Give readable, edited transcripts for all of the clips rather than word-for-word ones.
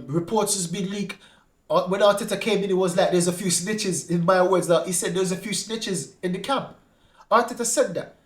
reports has been leaked. When Arteta came in, it was like there's a few snitches. In my words, that he said there's a few snitches in the camp. Arteta said that.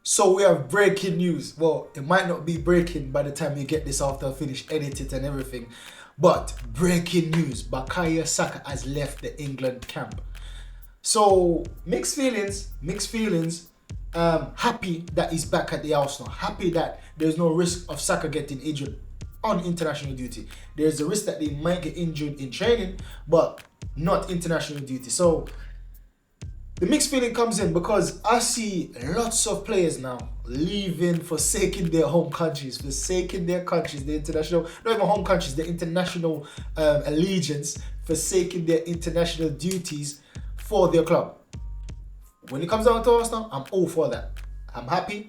So we have breaking news. Well, it might not be breaking by the time you get this after I finish edit and everything. But breaking news, Bukayo Saka has left the England camp. So mixed feelings, mixed feelings. Happy that he's back at the Arsenal. Happy that there's no risk of Saka getting injured on international duty. There's a risk that they might get injured in training, but not international duty. So the mixed feeling comes in because I see lots of players now leaving, forsaking their home countries, forsaking their countries, the international, not even home countries, the international allegiance, forsaking their international duties for their club. When it comes down to Arsenal, I'm all for that. I'm happy.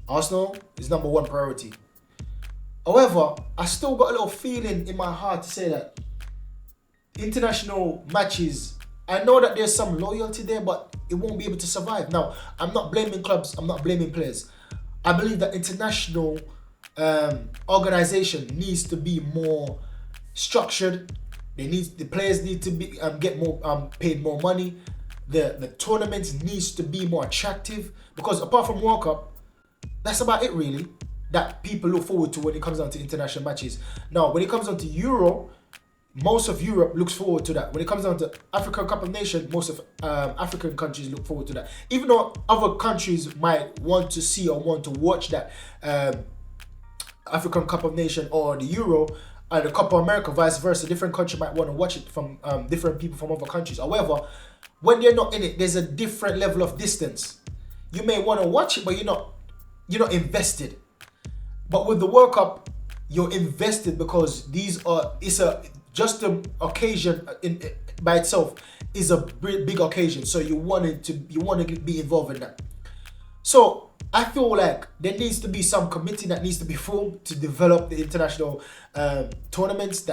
Arsenal is number one priority. However, I still got a little feeling in my heart to say that international matches, I know that there's some loyalty there, but it won't be able to survive. Now, I'm not blaming clubs, I'm not blaming players. I believe that international organization needs to be more structured. The players need to be get more paid more money. The tournament needs to be more attractive, because apart from World Cup, that's about it really that people look forward to when it comes down to international matches. Now, when it comes down to Euro, most of Europe looks forward to that. When it comes down to African Cup of Nations, most of African countries look forward to that. Even though other countries might want to see or want to watch that African Cup of Nations or the Euro and the Copa America, vice versa, different country might want to watch it from different people from other countries. However, when you're not in it, there's a different level of distance. You may want to watch it, but you're not invested. But with the World Cup, you're invested because just the occasion by itself is a big occasion. So you want to be involved in that. So I feel like there needs to be some committee that needs to be formed to develop the international tournaments.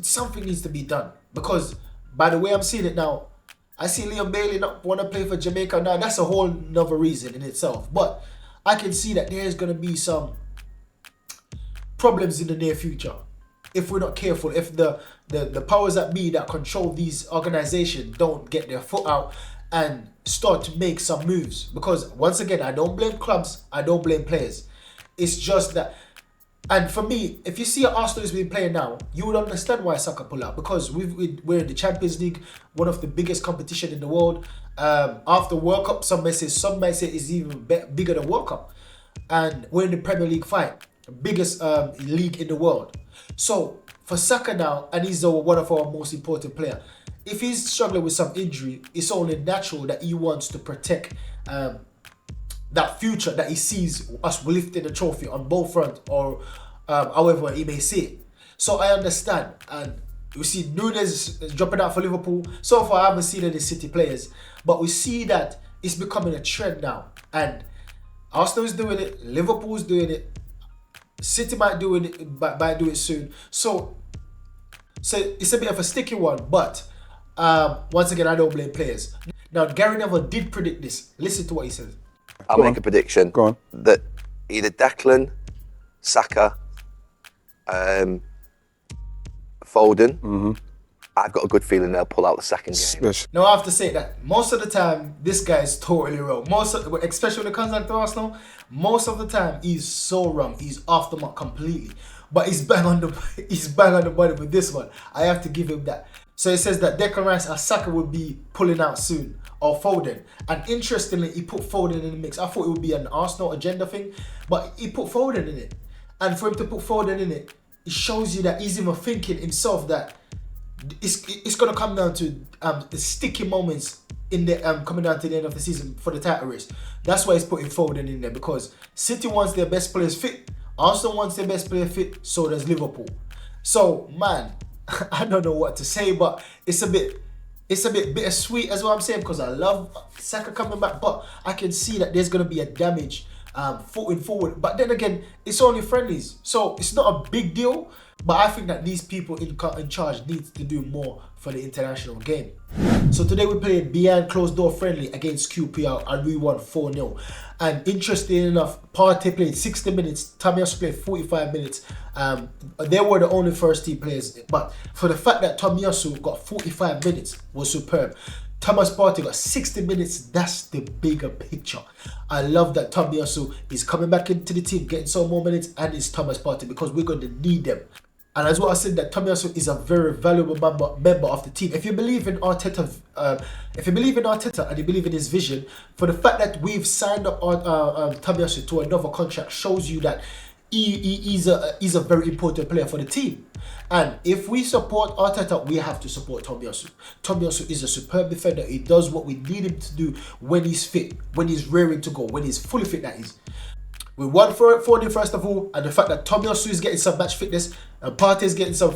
Something needs to be done, because by the way I'm seeing it now, I see Liam Bailey not want to play for Jamaica now. That's a whole nother reason in itself. But I can see that there's going to be some problems in the near future if we're not careful. If the powers that be that control these organizations don't get their foot out and start to make some moves. Because once again, I don't blame clubs, I don't blame players. It's just that, and for me, if you see Arsenal has been playing now, you would understand why Saka pull out, because we're in the Champions League, one of the biggest competition in the world. After World Cup, some might say it's even bigger than World Cup, and we're in the Premier League fight, biggest league in the world. So for Saka now, and he's one of our most important players, if he's struggling with some injury, it's only natural that he wants to protect that future that he sees us lifting the trophy on both fronts, or however he may see it. So I understand. And we see Nunes dropping out for Liverpool. So far I haven't seen any City players, but we see that it's becoming a trend now. And Arsenal is doing it, Liverpool's doing it, City might do it soon. So it's a bit of a sticky one, but once again, I don't blame players. Now, Gary Neville did predict this. Listen to what he says. I'll make a prediction. Go on. That either Declan, Saka, Foden, I've got a good feeling they'll pull out the second game. Now, I have to say that most of the time, this guy is totally wrong. Especially when it comes down to Arsenal, most of the time, he's so wrong. He's off the mark completely. But he's bang on the money with this one. I have to give him that. So he says that Declan Rice or Saka would be pulling out soon, or Foden. And interestingly, he put Foden in the mix. I thought it would be an Arsenal agenda thing, but he put Foden in it. And for him to put Foden in it, it shows you that he's even thinking himself that it's going to come down to the sticky moments in the coming down to the end of the season for the title race. That's why he's putting Foden in there, because City wants their best players fit, Arsenal wants their best player fit, so does Liverpool. So man, I don't know what to say, but it's a bit bittersweet as what I'm saying, because I love Saka coming back, but I can see that there's going to be a damage footing forward. But then again, it's only friendlies, so it's not a big deal. But I think that these people in charge needs to do more for the international game. So today we played behind closed door friendly against QPR and we won 4-0. And interesting enough, Partey played 60 minutes, Tomiyasu played 45 minutes. They were the only first team players, but for the fact that Tomiyasu got 45 minutes was superb. Thomas Partey got 60 minutes, that's the bigger picture. I love that Tomiyasu is coming back into the team, getting some more minutes, and it's Thomas Partey because we're going to need them. And as well, I said that Tomiyasu is a very valuable member of the team. If you believe in Arteta, and you believe in his vision, for the fact that we've signed up Tomiyasu to another contract shows you that he's a very important player for the team. And if we support Arteta, we have to support Tomiyasu. Tomiyasu is a superb defender. He does what we need him to do when he's fit, when he's raring to go, when he's fully fit, that is. We won 4-0 first of all, and the fact that Tomiyasu is getting some match fitness and Partey is getting some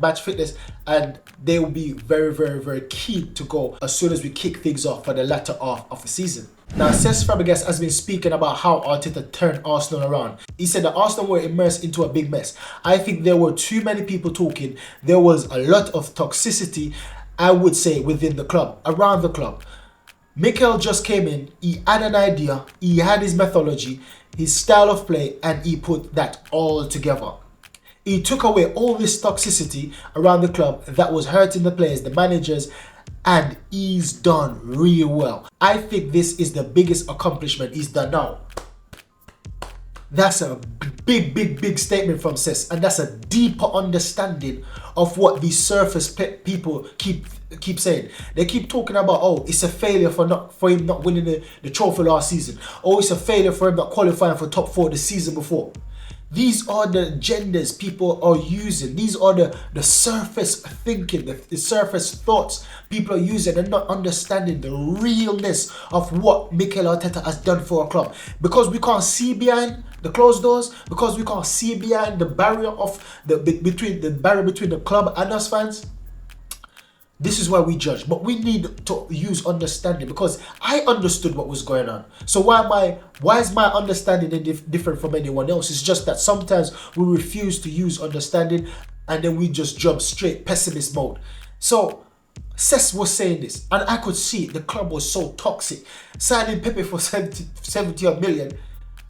match fitness, and they will be very, very, very keen to go as soon as we kick things off for the latter half of the season. Now, Cesc Fabregas has been speaking about how Arteta turned Arsenal around. He said that Arsenal were immersed into a big mess. I think there were too many people talking. There was a lot of toxicity, I would say, within the club, around the club. Mikel just came in, he had an idea, he had his methodology, his style of play, and he put that all together. He took away all this toxicity around the club that was hurting the players, the managers, and he's done really well. I think this is the biggest accomplishment he's done now. That's a big statement from Cesc, and that's a deeper understanding of what these surface people keep saying. They keep talking about, oh, it's a failure for him not winning the trophy last season. Oh, it's a failure for him not qualifying for top 4 the season before. These are the agendas people are using. These are the surface thinking, the surface thoughts people are using and not understanding the realness of what Mikel Arteta has done for our club. Because we can't see behind the closed doors, because we can't see behind the barrier between the club and us fans. This is why we judge, but we need to use understanding, because I understood what was going on. So why is my understanding different from anyone else? It's just that sometimes we refuse to use understanding and then we just jump straight pessimist mode. So Cesc was saying this, and I could see the club was so toxic. Signing Pepe for 70 million,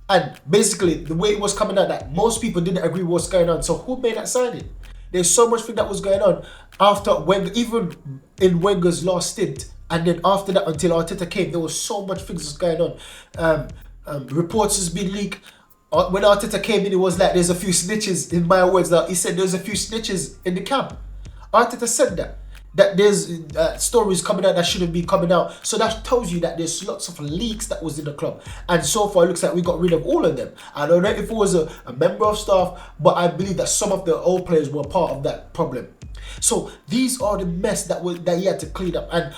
and basically the way it was coming out that most people didn't agree with what's going on. So who made that signing? There's so much thing that was going on after Wenger, even in Wenger's last stint, and then after that until Arteta came, there was so much things was going on. Reports has been leaked. When Arteta came in, it was like there's a few snitches, in my words. That he said there's a few snitches in the camp. Arteta said that there's stories coming out that shouldn't be coming out. So that tells you that there's lots of leaks that was in the club. And so far, it looks like we got rid of all of them. I don't know if it was a member of staff, but I believe that some of the old players were part of that problem. So these are the mess that he had to clean up. And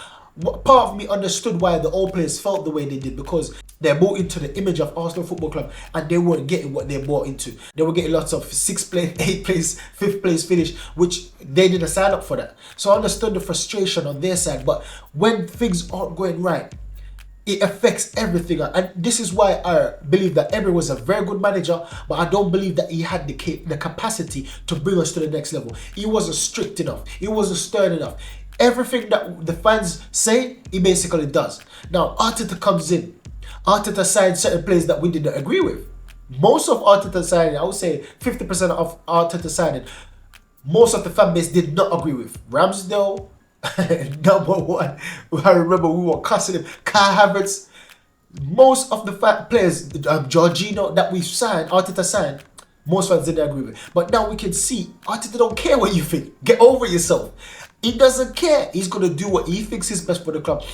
part of me understood why the old players felt the way they did, because they're bought into the image of Arsenal Football Club and they weren't getting what they bought into. They were getting lots of 6th place, 8th place, 5th place finish, which they didn't sign up for that. So I understood the frustration on their side, but when things aren't going right, it affects everything. And this is why I believe that Emery was a very good manager, but I don't believe that he had the capacity to bring us to the next level. He wasn't strict enough. He wasn't stern enough. Everything that the fans say, he basically does. Now, Arteta comes in. Arteta signed certain players that we didn't agree with. Most of Arteta signing, I would say 50% of Arteta signing, most of the fan base did not agree with. Ramsdale, number one. I remember we were cussing him. Kai Havertz. Most of the players, Jorginho that we've signed, Arteta signed, most fans didn't agree with. But now we can see Arteta don't care what you think. Get over yourself. He doesn't care. He's going to do what he thinks is best for the club.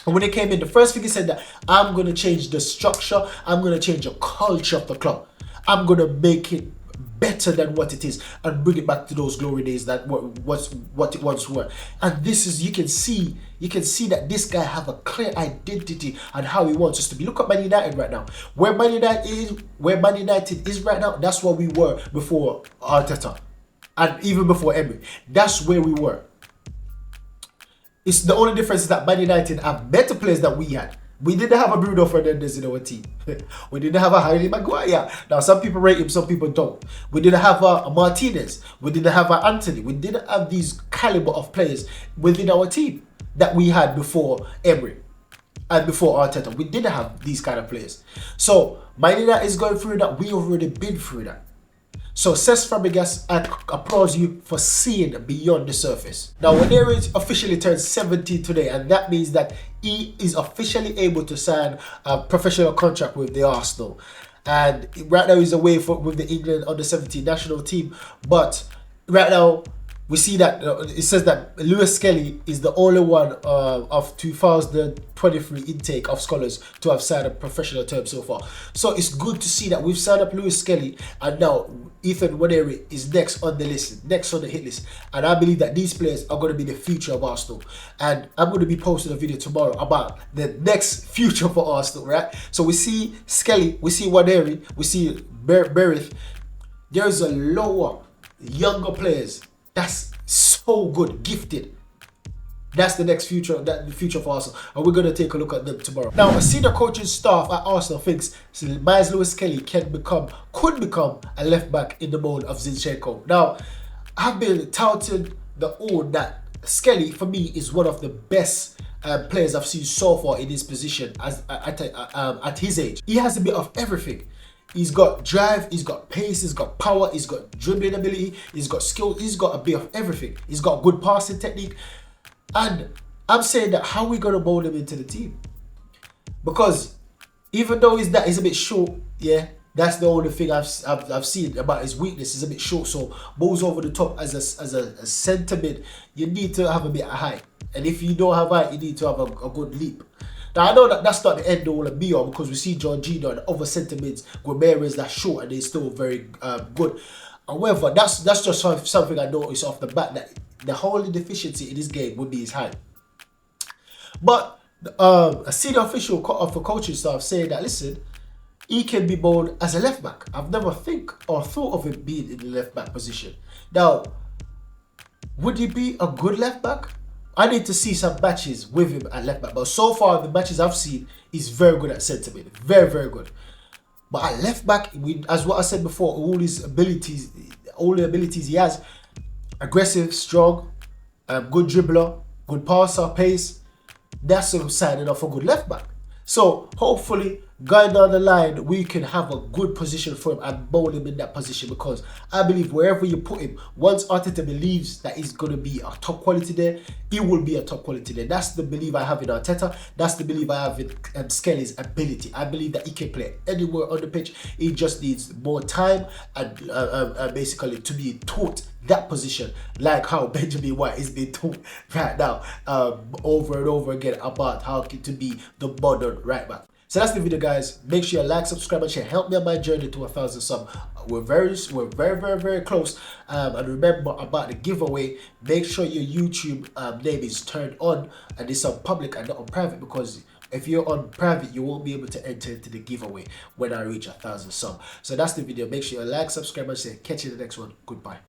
And when he came in, the first thing he said that I'm going to change the structure. I'm going to change the culture of the club. I'm going to make it better than what it is and bring it back to those glory days that what it once were. And this is, you can see that this guy have a clear identity and how he wants us to be. Look at Man United right now. Where Man United is right now, that's where we were before Arteta. And even before Emery. That's where we were. It's the only difference is that Man United have better players than we had. We didn't have a Bruno Fernandes in our team. We didn't have a Harry Maguire. Now, some people rate him, some people don't. We didn't have a Martinez. We didn't have a Anthony. We didn't have these caliber of players within our team that we had before Emery and before Arteta. We didn't have these kind of players. So, Man United is going through that. We already been through that. So, Cesc Fabregas, I applaud you for seeing beyond the surface. Now, Waneri officially turned 17 today, and that means that he is officially able to sign a professional contract with the Arsenal. And right now he's away with the England under 17 national team. But right now, we see that it says that Lewis Kelly is the only one of 2023 intake of scholars to have signed a professional term so far. So it's good to see that we've signed up Lewis Kelly, and now Ethan Waneri is next on the list, next on the hit list. And I believe that these players are going to be the future of Arsenal. And I'm going to be posting a video tomorrow about the next future for Arsenal, right? So we see Skelly, we see Waneri, we see Berith. There's a lower, younger players that's so good, gifted. That's the next future, the future for Arsenal, and we're gonna take a look at them tomorrow. Now, a senior coaching staff at Arsenal thinks Miles Lewis Kelly could become a left back in the mold of Zinchenko. Now, I've been touting the old that Skelly for me is one of the best players I've seen so far in his position at his age. He has a bit of everything. He's got drive, he's got pace, he's got power, he's got dribbling ability, he's got skill, he's got a bit of everything. He's got good passing technique. And I'm saying that how are we going to mold him into the team? Because even though he's a bit short, yeah, that's the only thing I've seen about his weakness. He's a bit short, so balls over the top as a centre mid, you need to have a bit of height. And if you don't have height, you need to have a good leap. Now, I know that that's not the end all and be all, because we see Jorginho and other centre mids, Guimaraes, that's short and they're still very good. However, that's just something I noticed off the bat, that the only deficiency in this game would be his height. But a senior official of the coaching staff saying that, listen, he can be molded as a left back. I've never thought of him being in the left back position. Now, would he be a good left back? I need to see some matches with him at left back. But so far, the matches I've seen, he's very good at centre mid. Very, very good. But at left back, as what I said before, all the abilities he has, aggressive, strong, good dribbler, good passer, pace, that's a signing off a good left back. So hopefully, going down the line, we can have a good position for him and mold him in that position, because I believe wherever you put him, once Arteta believes that he's going to be a top quality there, he will be a top quality there. That's the belief I have in Arteta. That's the belief I have in Skelly's ability. I believe that he can play anywhere on the pitch. He just needs more time and basically to be taught that position, like how Benjamin White is being taught right now over and over again about how to be the modern right back. So that's the video, guys. Make sure you like, subscribe, and share. Help me on my journey to 1,000 subs. We're very close. And remember about the giveaway. Make sure your YouTube name is turned on and it's on public and not on private, because if you're on private, you won't be able to enter into the giveaway when I reach 1,000 subs. So that's the video. Make sure you like, subscribe, and share. Catch you in the next one. Goodbye.